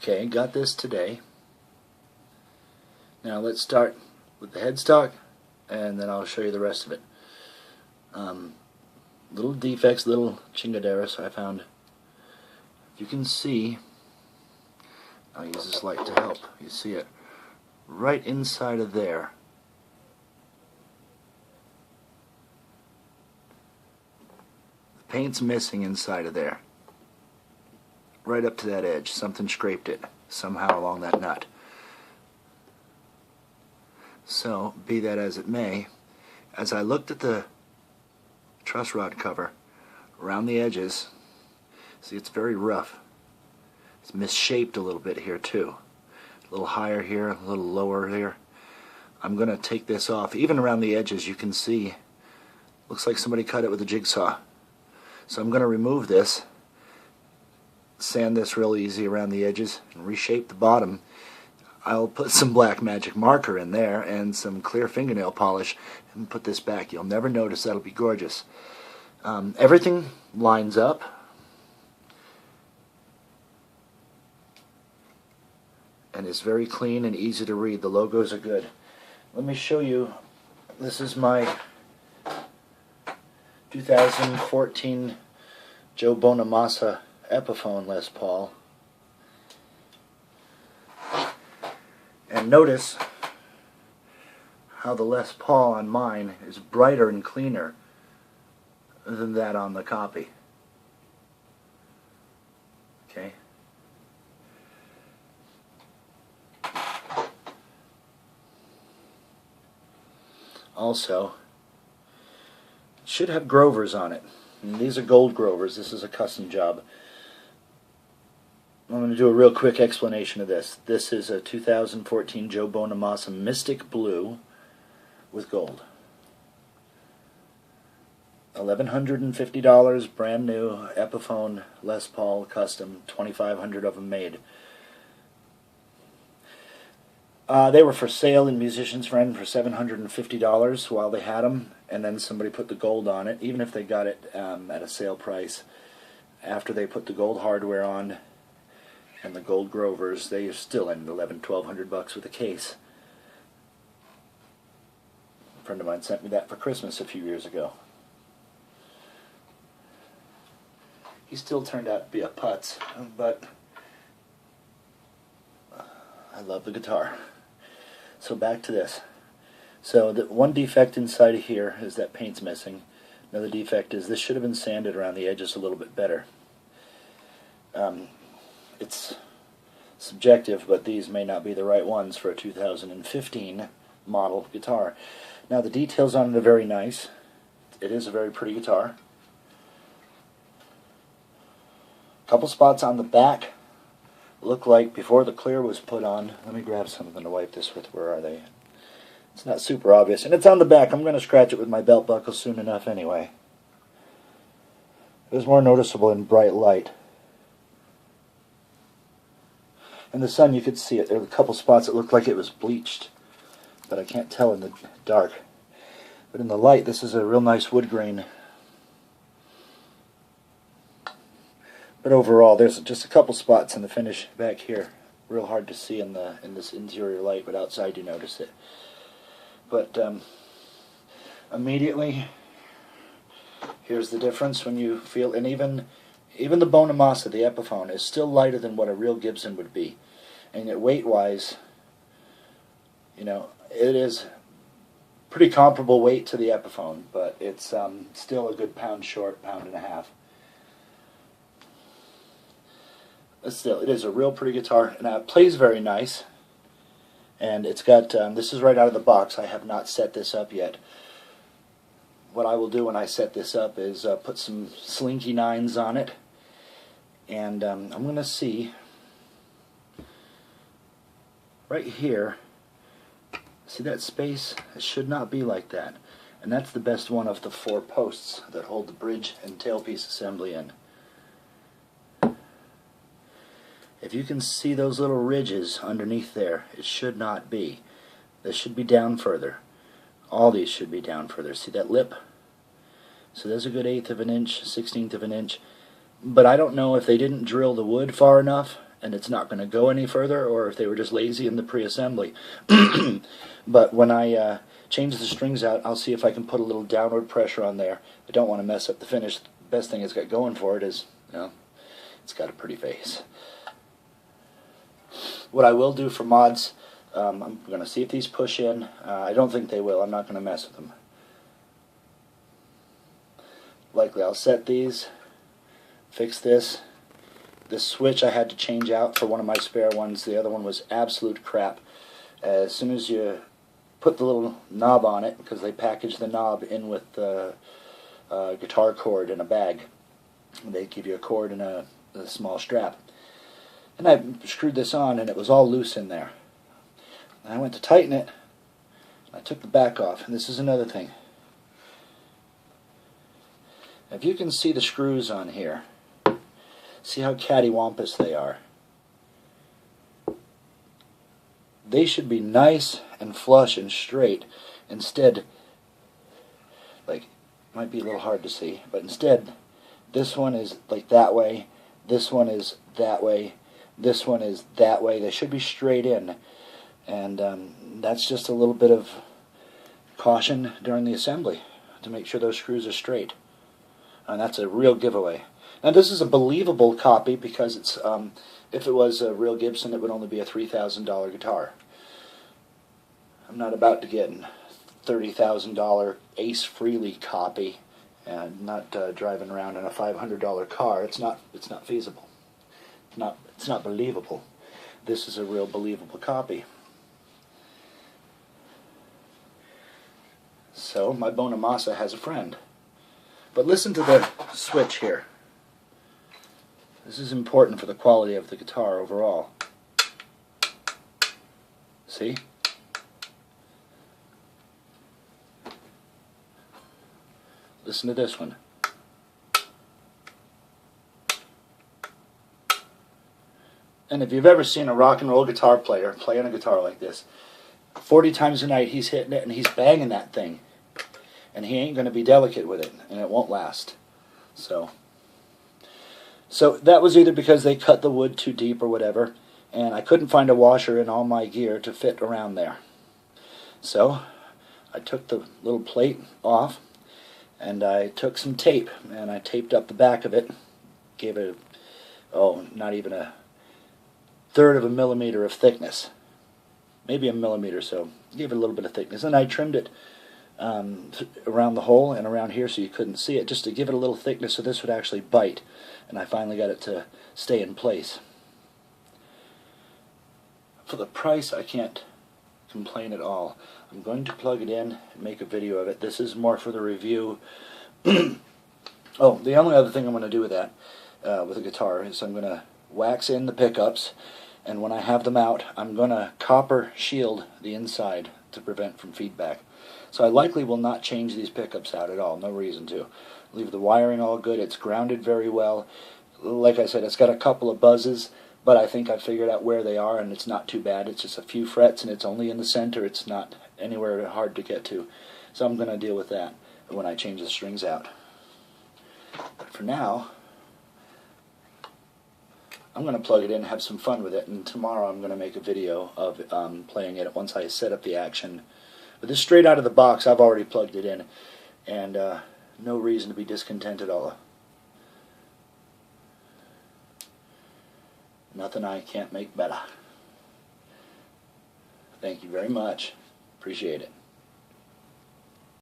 Okay, got this today. Now let's start with the headstock, and then I'll show you the rest of it. Little defects, little chingaderas I found. You can see, I'll use this light to help. You see it right inside of there. The paint's missing inside of there. Right up to that edge. Something scraped it somehow along that nut. So, be that as it may, as I looked at the truss rod cover around the edges, see, it's very rough. It's misshaped a little bit here too. A little higher here, a little lower here. I'm going to take this off. Even around the edges you can see, looks like somebody cut it with a jigsaw. So I'm going to remove this, sand this real easy around the edges, and reshape the bottom. I'll put some black magic marker in there and some clear fingernail polish and put this back. You'll never notice. That'll be gorgeous. Everything lines up. And is very clean and easy to read. The logos are good. Let me show you. This is my 2014 Joe Bonamassa Epiphone Les Paul. And notice how the Les Paul on mine is brighter and cleaner than that on the copy. Okay. Also, it should have Grovers on it. And these are gold Grovers. This is a custom job. I'm going to do a real quick explanation of this. This is a 2014 Joe Bonamassa Mystic Blue with gold. $1,150, brand new Epiphone Les Paul custom, 2,500 of them made. They were for sale in Musician's Friend for $750 while they had them, and then somebody put the gold on it, even if they got it at a sale price. After they put the gold hardware on and the gold Grovers, they are still in $1,100-1,200 with a case. A friend of mine sent me that for Christmas a few years ago. He still turned out to be a putz, but I love the guitar. So back to this. So the one defect inside of here is that paint's missing. Another defect is this should have been sanded around the edges a little bit better. It's subjective, but these may not be the right ones for a 2015 model guitar. Now the details on it are very nice. It is a very pretty guitar. A couple spots on the back look like before the clear was put on. Let me grab something to wipe this with. Where are they? It's not super obvious, and it's on the back. I'm going to scratch it with my belt buckle soon enough anyway. It was more noticeable in bright light. In the sun you could see it. There were a couple spots that looked like it was bleached, but I can't tell in the dark. But in the light, this is a real nice wood grain. But overall, there's just a couple spots in the finish back here. Real hard to see in this interior light, but outside you notice it. But immediately, here's the difference when you feel, and even the Bonamassa, the Epiphone, is still lighter than what a real Gibson would be. And yet weight-wise, you know, it is pretty comparable weight to the Epiphone, but it's still a good pound short, pound and a half. But still, it is a real pretty guitar, and it plays very nice. And it's got, this is right out of the box. I have not set this up yet. What I will do when I set this up is put some Slinky 9s on it. And I'm going to see right here, see that space? It should not be like that. And that's the best one of the 4 posts that hold the bridge and tailpiece assembly in. If you can see those little ridges underneath there, it should not be. This should be down further. All these should be down further. See that lip? So there's a good 1/8 of an inch, 1/16 of an inch. But I don't know if they didn't drill the wood far enough and it's not going to go any further, or if they were just lazy in the pre-assembly. But when I change the strings out, I'll see if I can put a little downward pressure on there. I don't want to mess up the finish. The best thing it's got going for it is, you know, it's got a pretty face. What I will do for mods, I'm going to see if these push in. I don't think they will. I'm not going to mess with them. Likely I'll set these, fix this. This switch I had to change out for one of my spare ones. The other one was absolute crap. As soon as you put the little knob on it, because they package the knob in with the guitar cord in a bag. They give you a cord and a small strap. And I screwed this on, and it was all loose in there. And I went to tighten it, and I took the back off. And this is another thing. If you can see the screws on here, see how cattywampus they are. They should be nice and flush and straight. Instead, like, it might be a little hard to see, but instead, this one is like that way, this one is that way, this one is that way. They should be straight in, and that's just a little bit of caution during the assembly to make sure those screws are straight. And that's a real giveaway. Now this is a believable copy because it's if it was a real Gibson, it would only be a $3,000 guitar. I'm not about to get a $30,000 Ace Frehley copy and not driving around in a $500 car. It's not feasible. It's not believable. This is a real believable copy. So my Bonamassa has a friend. But listen to the switch here. This is important for the quality of the guitar overall. See? Listen to this one. And if you've ever seen a rock and roll guitar player playing a guitar like this, 40 times a night he's hitting it and he's banging that thing. And he ain't going to be delicate with it, and it won't last. So that was either because they cut the wood too deep or whatever, and I couldn't find a washer in all my gear to fit around there. So I took the little plate off, and I took some tape, and I taped up the back of it, gave it, not even a third of a millimeter of thickness. Maybe a millimeter, so gave it a little bit of thickness, and I trimmed it around the hole and around here so you couldn't see it, just to give it a little thickness so this would actually bite, and I finally got it to stay in place. For the price, I can't complain at all. I'm going to plug it in and make a video of it. This is more for the review. Oh, the only other thing I'm going to do with that, with a guitar, is I'm going to wax in the pickups, and when I have them out, I'm going to copper shield the inside to prevent from feedback. So I likely will not change these pickups out at all, no reason to. Leave the wiring all good, it's grounded very well. Like I said, it's got a couple of buzzes, but I think I figured out where they are and it's not too bad. It's just a few frets and it's only in the center, it's not anywhere hard to get to. So I'm going to deal with that when I change the strings out. But for now, I'm going to plug it in and have some fun with it, and tomorrow I'm going to make a video of playing it once I set up the action. But this straight out of the box, I've already plugged it in, and no reason to be discontent at all. Nothing I can't make better. Thank you very much. Appreciate it.